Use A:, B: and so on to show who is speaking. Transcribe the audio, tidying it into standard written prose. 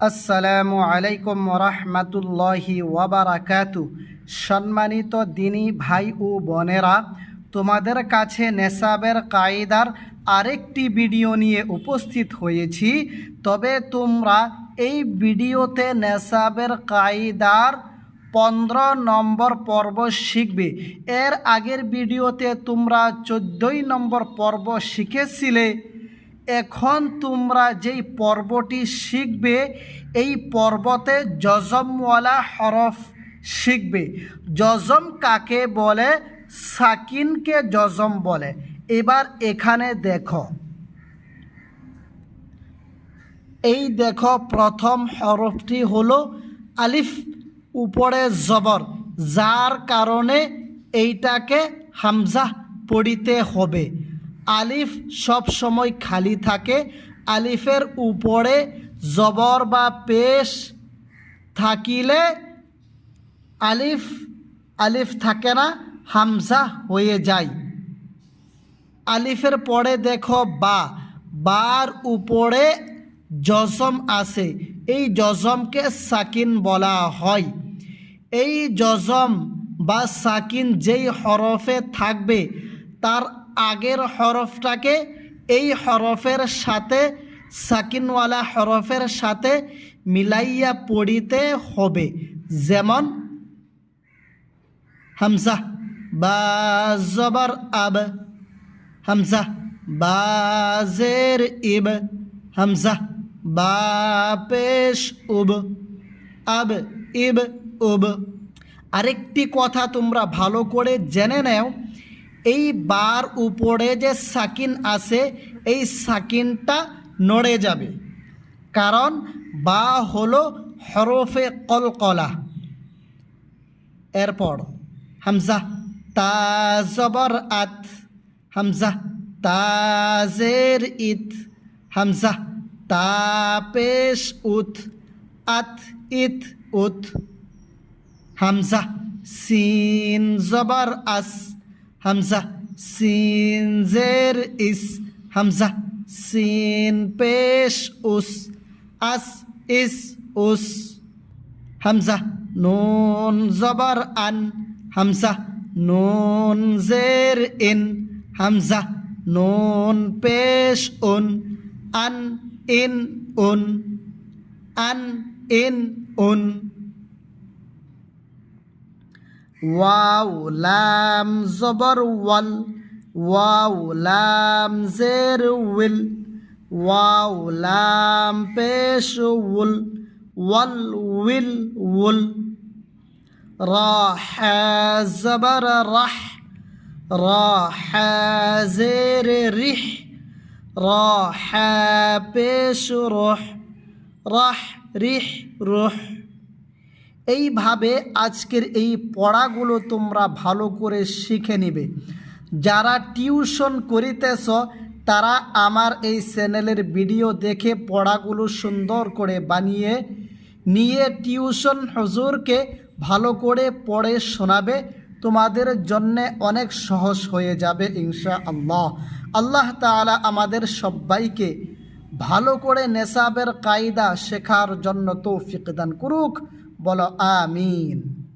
A: আসসালামু আলাইকুম রাহমাতুল্লাহি ওয়া বারাকাতু। সম্মানিত দিনী ভাই ও বোনেরা, তোমাদের কাছে নেসাবের কায়দার আরেকটি ভিডিও নিয়ে উপস্থিত হয়েছি। তবে তোমরা এই ভিডিওতে নেসাবের কায়দার 15 নম্বর পর্ব শিখবে। এর আগের ভিডিওতে তোমরা 14 নম্বর পর্ব শিখেছিলে। এখন তোমরা যেই পর্বটি শিখবে, এই পর্বতে জজমওয়ালা হরফ শিখবে। জজম কাকে বলে? সাকিনকে জজম বলে। এবার এখানে দেখো, এই দেখো প্রথম হরফটি হলো আলিফ, উপরে জবর, যার কারণে এইটাকে হামজা পড়িতে হবে। আলিফ সব সময় খালি থাকে। আলিফের উপরে জবর বা পেশ থাকিলে আলিফ থাকে না, হামজা হয়ে যায়। আলিফের পরে দেখো বা, বার উপরে জজম আছে। এই জজমকে সাকিন বলা হয়। এই জজম বা সাকিন যেই হরফে থাকবে, তার আগের হরফটাকে এই হরফের সাথে, সাকিনওয়ালা হরফের সাথে মিলাইয়া পড়িতে হবে। যেমন হামজা বা জবর আব, হামজা বা জের ইব, হামজা বা পেশ উব, আব ইব উব। আরেকটি কথা তোমরা ভালো করে জেনে নাও, এই বার উপরে যে সাকিন আছে, এই সাকিনটা নড়ে যাবে, কারণ বা হলো হরফে কলকলা। এরপর হামজা তা জবর আত, হামজা তা জের ইত, হামজা তা পেশ উত, আত ইত উত। হামজা সিন জবর আস, হামজা সিন জের ইস, হামজা সিন পেশ উস, আস ইস উস। হামজা নুন জবর আন, হামজা নুন জের ইন, হামজা নুন পেশ উন, আন ইন উন, আন ইন উন। ওয়াও লাম জবর ওয়াল, ওয়াও লাম জের উইল, ওয়াও লাম পেশ উল, ওয়াল উইল উল। রা হা জবর রাহ, রা হা জের রিহ, রা হা পেশ রুহ, রাহ রিহ রুহ। এইভাবে আজকের এই পড়াগুলো তোমরা ভালো করে শিখে নিবে। যারা টিউশন করিতেছ, তারা আমার এই চ্যানেলের ভিডিও দেখে পড়াগুলো সুন্দর করে বানিয়ে নিয়ে টিউশন হুজুরকে ভালো করে পড়ে শোনাবে। তোমাদের জন্যে অনেক সহজ হয়ে যাবে ইনশাআল্লাহ। আল্লাহ তাআলা আমাদের সবাইকে ভালো করে নেসাবের কায়দা শেখার জন্য তৌফিক দান করুক। বলো আমিন।